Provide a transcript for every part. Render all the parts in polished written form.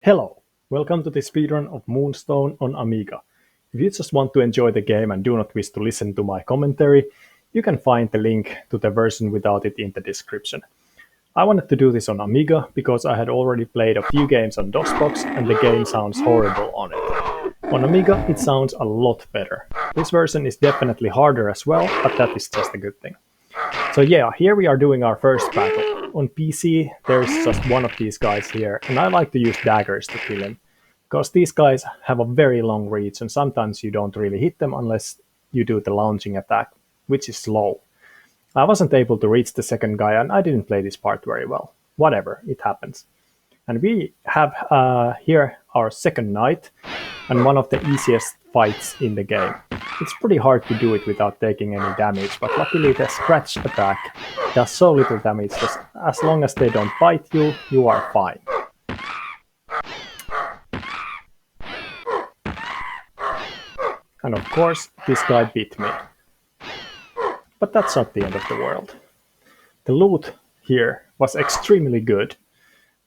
Hello, welcome to the speedrun of Moonstone on Amiga. If you just want to enjoy the game and do not wish to listen to my commentary, you can find the link to the version without it in the description. I wanted to do this on Amiga because I had already played a few games on DOSBox and the game sounds horrible on it. On Amiga it sounds a lot better. This version is definitely harder as well, but that is just a good thing. So yeah, here we are doing our first battle. On PC, there's just one of these guys here, and I like to use daggers to kill him. Because these guys have a very long reach, and sometimes you don't really hit them unless you do the launching attack, which is slow. I wasn't able to reach the second guy, and I didn't play this part very well. Whatever, it happens. And we have here our second knight, and one of the easiest fights in the game. It's pretty hard to do it without taking any damage, but luckily the scratch attack does so little damage that as long as they don't bite you, you are fine. And of course, this guy beat me. But that's not the end of the world. The loot here was extremely good.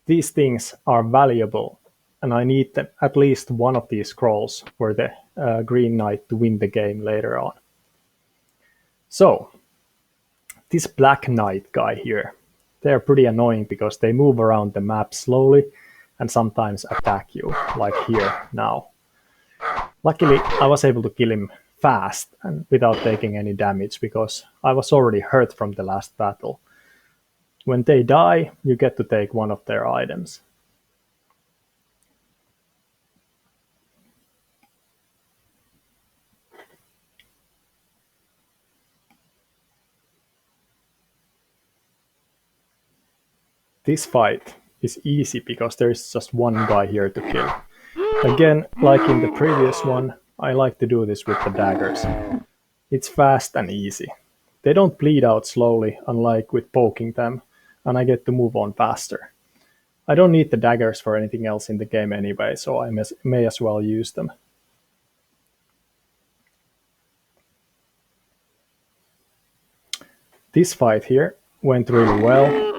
These things are valuable, and I need at least one of these scrolls for the Green Knight to win the game later on. So, this Black Knight guy here, they're pretty annoying because they move around the map slowly and sometimes attack you, like here now. Luckily, I was able to kill him fast and without taking any damage because I was already hurt from the last battle. When they die, you get to take one of their items. This fight is easy because there is just one guy here to kill. Again, like in the previous one, I like to do this with the daggers. It's fast and easy. They don't bleed out slowly, unlike with poking them, and I get to move on faster. I don't need the daggers for anything else in the game anyway, so I may as well use them. This fight here went really well.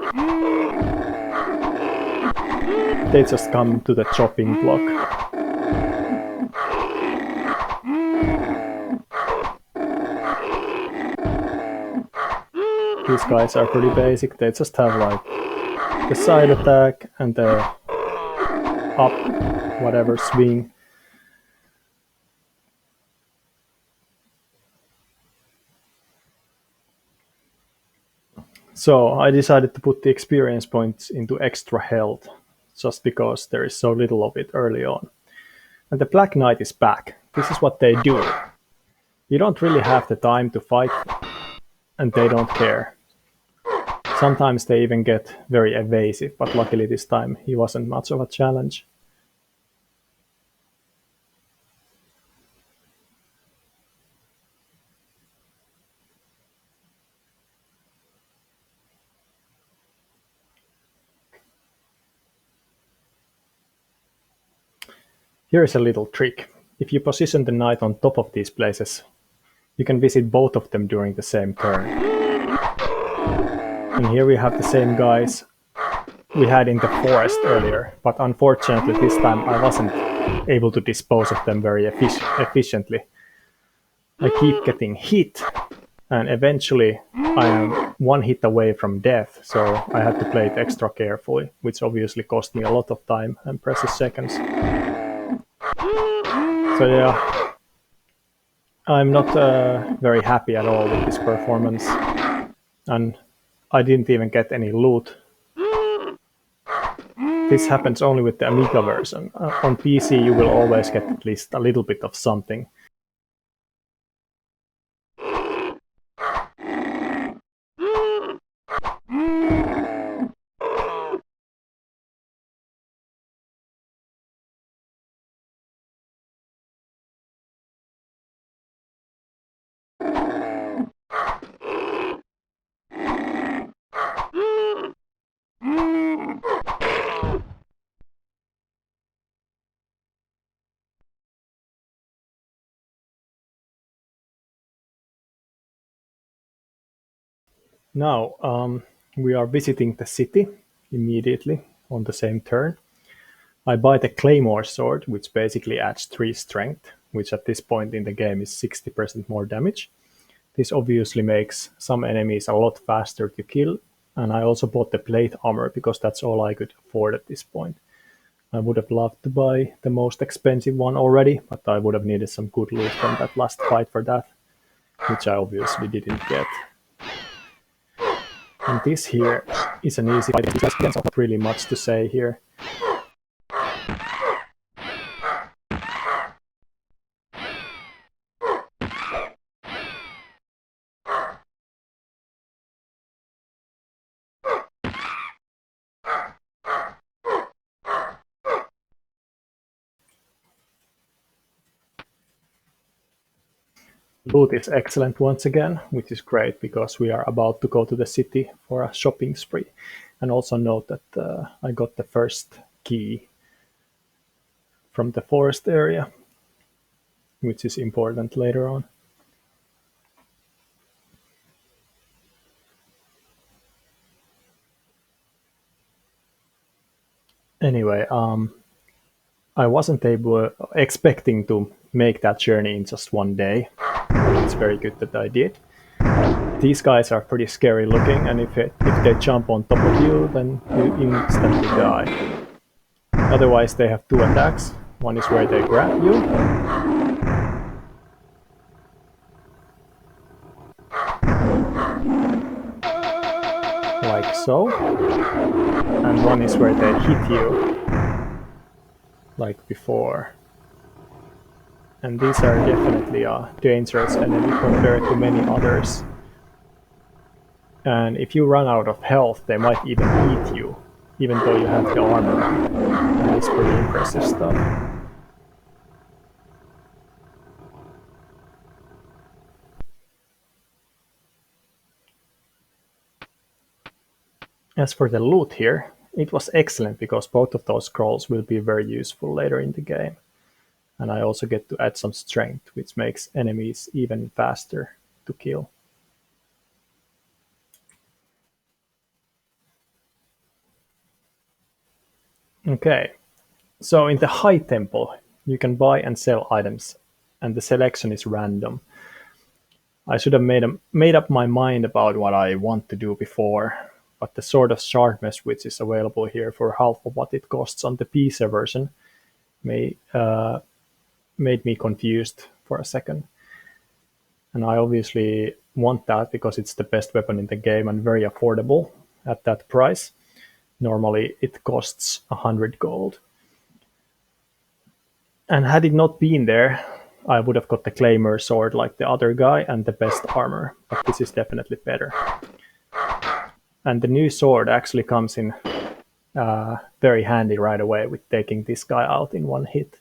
They just come to the chopping block. These guys are pretty basic, they just have like the side attack and the up, whatever, swing. So I decided to put the experience points into extra health, just because there is so little of it early on. And the Black Knight is back. This is what they do. You don't really have the time to fight, and they don't care. Sometimes they even get very evasive, but luckily this time he wasn't much of a challenge. Here is a little trick. If you position the knight on top of these places, you can visit both of them during the same turn. And here we have the same guys we had in the forest earlier, but unfortunately this time I wasn't able to dispose of them very efficiently. I keep getting hit, and eventually I am one hit away from death, so I had to play it extra carefully, which obviously cost me a lot of time and precious seconds. So yeah, I'm not very happy at all with this performance, and I didn't even get any loot. This happens only with the Amiga version. On PC you will always get at least a little bit of something. Now we are visiting the city immediately on the same turn. I buy the Claymore sword, which basically adds 3 strength, which at this point in the game is 60% more damage. This obviously makes some enemies a lot faster to kill, and I also bought the plate armor because that's all I could afford at this point. I would have loved to buy the most expensive one already, but I would have needed some good loot from that last fight for that, which I obviously didn't get. And this here is an easy fight. There's not really much to say here. Loot is excellent once again, which is great because we are about to go to the city for a shopping spree. And also note that I got the first key from the forest area, which is important later on. Anyway, I wasn't expecting to make that journey in just one day. It's very good that I did. These guys are pretty scary looking, and if they jump on top of you, then you instantly die. Otherwise, they have 2 attacks. One is where they grab you, like so, and one is where they hit you, like before. And these are definitely a dangerous enemy compared to many others. And if you run out of health, they might even eat you, even though you have the armor on. And it's pretty impressive stuff. As for the loot here, it was excellent because both of those scrolls will be very useful later in the game. And I also get to add some strength, which makes enemies even faster to kill. Okay, so in the High Temple, you can buy and sell items, and the selection is random. I should have made up my mind about what I want to do before, but the Sword of Sharpness, which is available here for half of what it costs on the PC version, made me confused for a second. And I obviously want that because it's the best weapon in the game and very affordable at that price. Normally it costs 100 gold. And had it not been there, I would have got the Claymore sword like the other guy and the best armor, but this is definitely better. And the new sword actually comes in very handy right away with taking this guy out in one hit.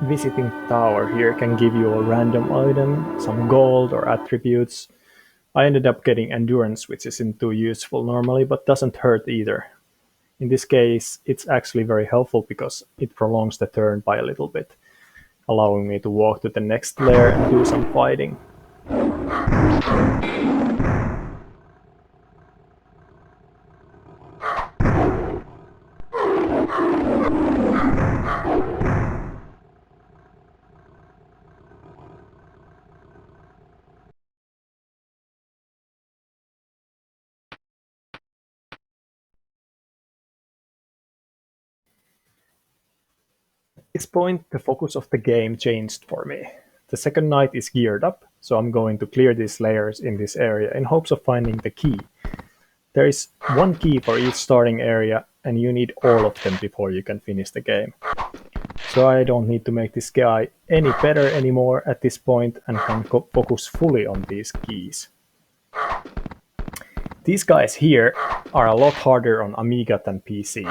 Visiting tower here can give you a random item, some gold or attributes. I ended up getting endurance, which isn't too useful normally, but doesn't hurt either. In this case, it's actually very helpful because it prolongs the turn by a little bit, allowing me to walk to the next lair and do some fighting. At this point, the focus of the game changed for me. The second night is geared up, so I'm going to clear these layers in this area in hopes of finding the key. There is one key for each starting area, and you need all of them before you can finish the game. So I don't need to make this guy any better anymore at this point and can focus fully on these keys. These guys here are a lot harder on Amiga than PC.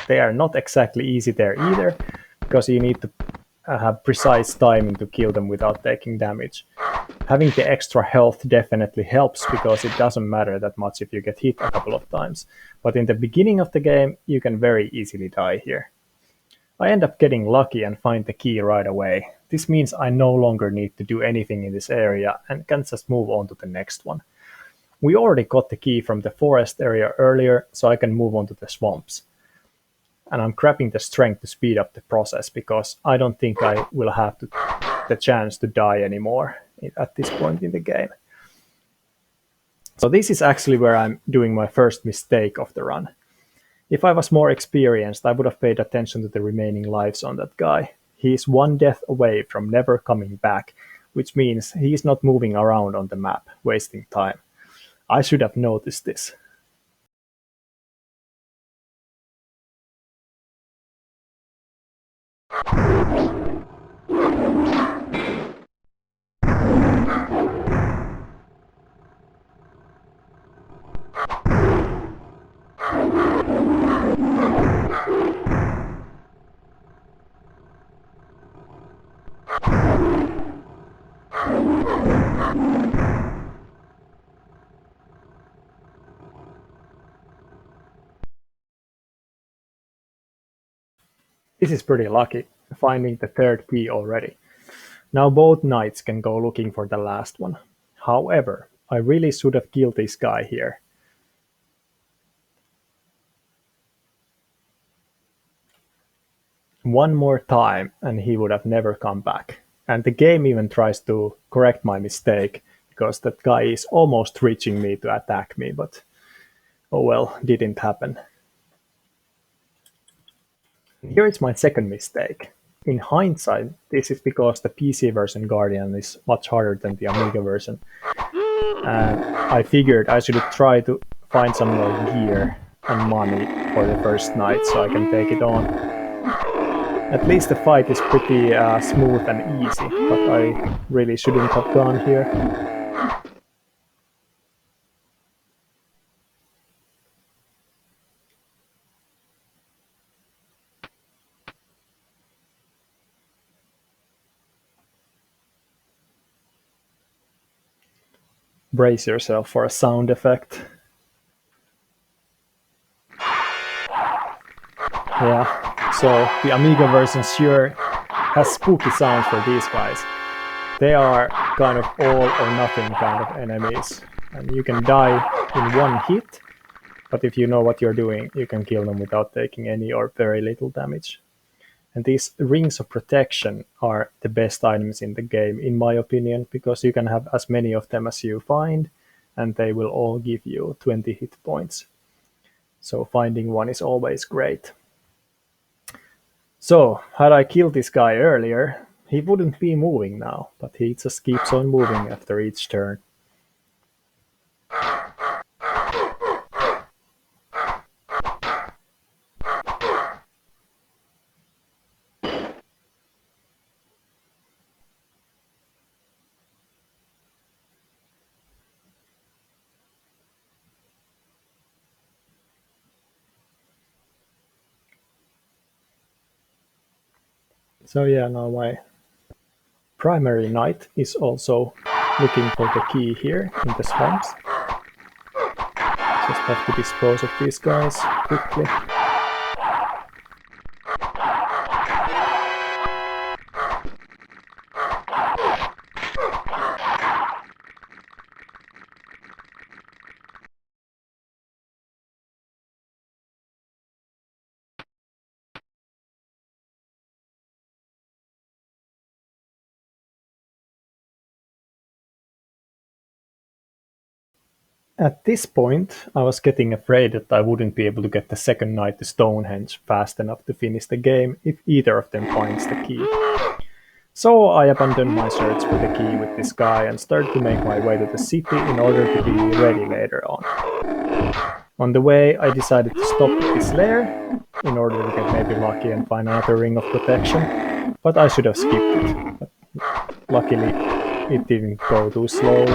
They are not exactly easy there either, because you need to have precise timing to kill them without taking damage. Having the extra health definitely helps because it doesn't matter that much if you get hit a couple of times. But in the beginning of the game, you can very easily die here. I end up getting lucky and find the key right away. This means I no longer need to do anything in this area and can just move on to the next one. We already got the key from the forest area earlier, so I can move on to the swamps. And I'm grabbing the strength to speed up the process because I don't think I will have the chance to die anymore at this point in the game. So this is actually where I'm doing my first mistake of the run. If I was more experienced, I would have paid attention to the remaining lives on that guy. He is one death away from never coming back, which means he is not moving around on the map, wasting time. I should have noticed this. This is pretty lucky, finding the third key already. Now both knights can go looking for the last one. However, I really should have killed this guy here. One more time and he would have never come back. And the game even tries to correct my mistake because that guy is almost reaching me to attack me, but oh well, didn't happen. Here is my second mistake. In hindsight, this is because the PC version Guardian is much harder than the Amiga version. And I figured I should try to find some more gear and money for the first night so I can take it on. At least the fight is pretty smooth and easy, but I really shouldn't have gone here. Brace yourself for a sound effect. Yeah, so the Amiga version sure has spooky sounds for these guys. They are kind of all or nothing kind of enemies, and you can die in one hit, but if you know what you're doing, you can kill them without taking any or very little damage. And these rings of protection are the best items in the game, in my opinion, because you can have as many of them as you find, and they will all give you 20 hit points. So finding one is always great. So, had I killed this guy earlier, he wouldn't be moving now, but he just keeps on moving after each turn. So yeah, now my primary knight is also looking for the key here in the swamps. Just have to dispose of these guys quickly. At this point, I was getting afraid that I wouldn't be able to get the second knight to Stonehenge fast enough to finish the game if either of them finds the key. So I abandoned my search for the key with this guy and started to make my way to the city in order to be ready later on. On the way, I decided to stop at this lair in order to get maybe lucky and find another ring of protection, but I should have skipped it. But luckily, it didn't go too slow.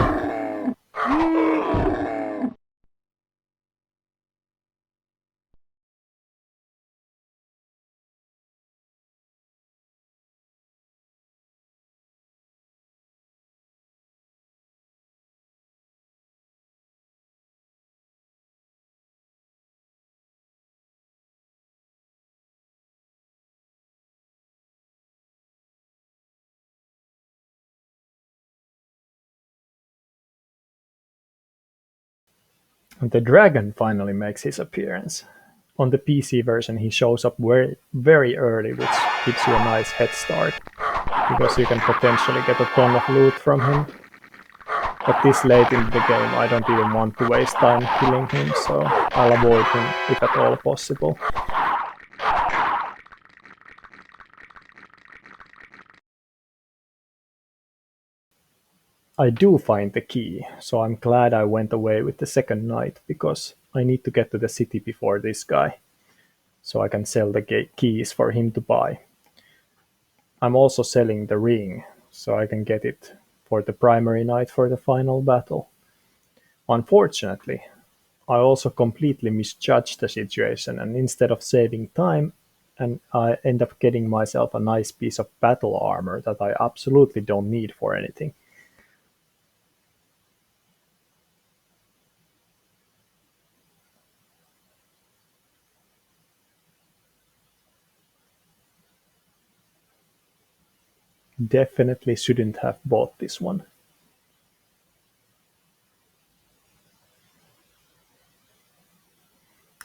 And the dragon finally makes his appearance. On the PC version, he shows up very, very early, which gives you a nice head start, because you can potentially get a ton of loot from him. But this late in the game, I don't even want to waste time killing him, so I'll avoid him if at all possible. I do find the key, so I'm glad I went away with the second night, because I need to get to the city before this guy, so I can sell the keys for him to buy. I'm also selling the ring, so I can get it for the primary night for the final battle. Unfortunately, I also completely misjudged the situation, and instead of saving time, and I end up getting myself a nice piece of battle armor that I absolutely don't need for anything. Definitely shouldn't have bought this one.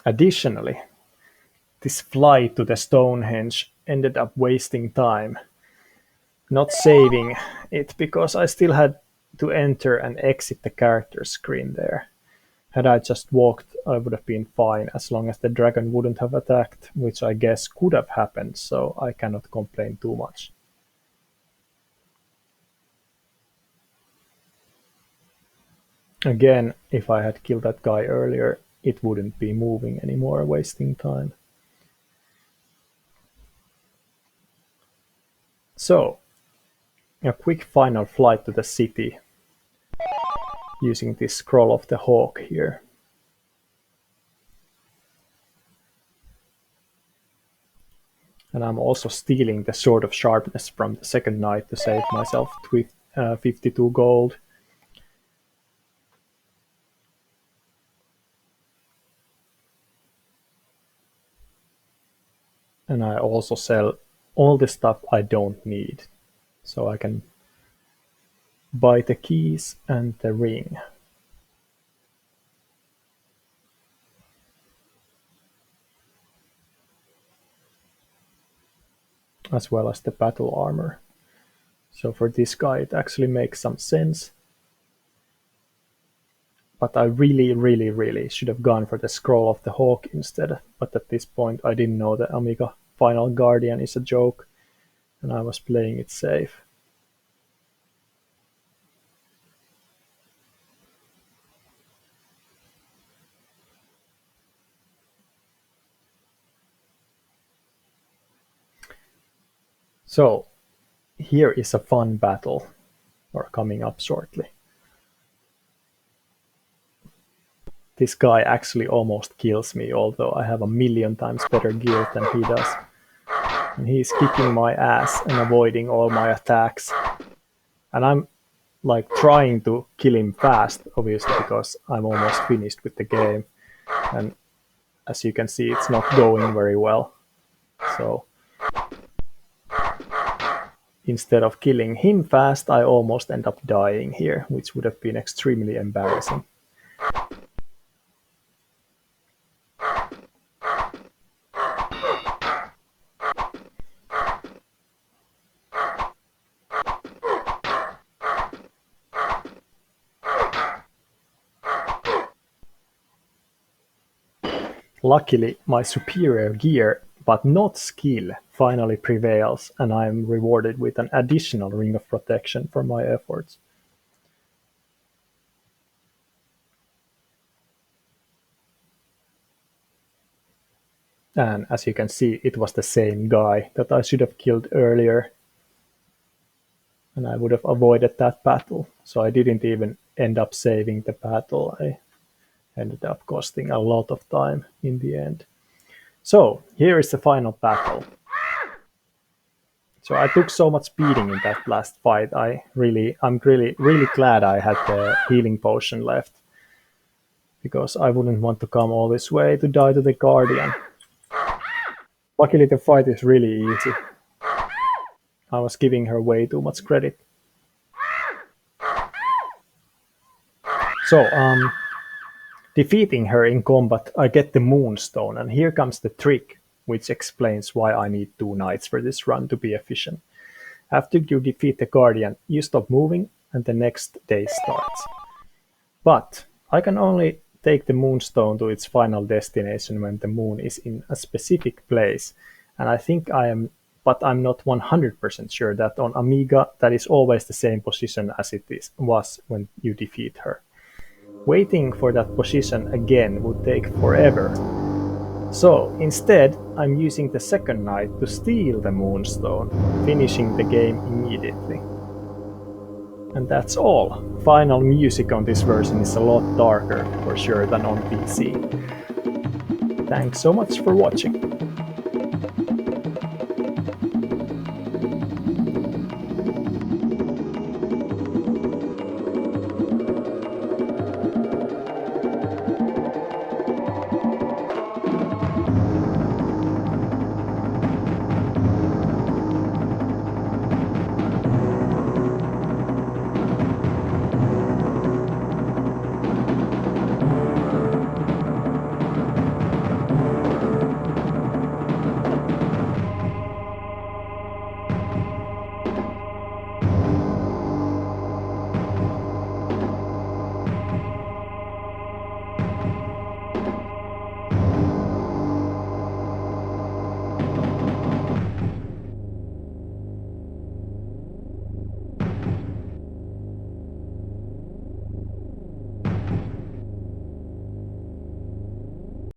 Additionally, this flight to the Stonehenge ended up wasting time, not saving it because I still had to enter and exit the character screen there. Had I just walked, I would have been fine as long as the dragon wouldn't have attacked, which I guess could have happened, so I cannot complain too much. Again, if I had killed that guy earlier, it wouldn't be moving anymore, wasting time. So, a quick final flight to the city using this scroll of the hawk here. And I'm also stealing the sword of sharpness from the second knight to save myself 52 gold. And I also sell all the stuff I don't need, so I can buy the keys and the ring. As well as the battle armor. So for this guy it actually makes some sense. But I really should have gone for the scroll of the hawk instead. But at this point I didn't know the Amiga Final Guardian is a joke, and I was playing it safe. So here is a fun battle, or coming up shortly. This guy actually almost kills me, although I have a million times better gear than he does. And he's kicking my ass and avoiding all my attacks. And I'm like trying to kill him fast, obviously, because I'm almost finished with the game. And as you can see, it's not going very well. So instead of killing him fast, I almost end up dying here, which would have been extremely embarrassing. Luckily, my superior gear, but not skill, finally prevails, and I am rewarded with an additional ring of protection for my efforts. And as you can see, it was the same guy that I should have killed earlier, and I would have avoided that battle. So I didn't even end up saving the battle. I ended up costing a lot of time in the end. So here is the final battle. So I took so much beating in that last fight. I'm really glad I had the healing potion left, because I wouldn't want to come all this way to die to the Guardian. Luckily, the fight is really easy. I was giving her way too much credit. So, Defeating her in combat, I get the Moonstone, and here comes the trick, which explains why I need 2 nights for this run to be efficient. After you defeat the Guardian, you stop moving, and the next day starts. But I can only take the Moonstone to its final destination when the moon is in a specific place, and I think I am, but I'm not 100% sure that on Amiga that is always the same position as was when you defeat her. Waiting for that position again would take forever. So instead, I'm using the second night to steal the Moonstone, finishing the game immediately. And that's all. Final music on this version is a lot darker, for sure, than on PC. Thanks so much for watching.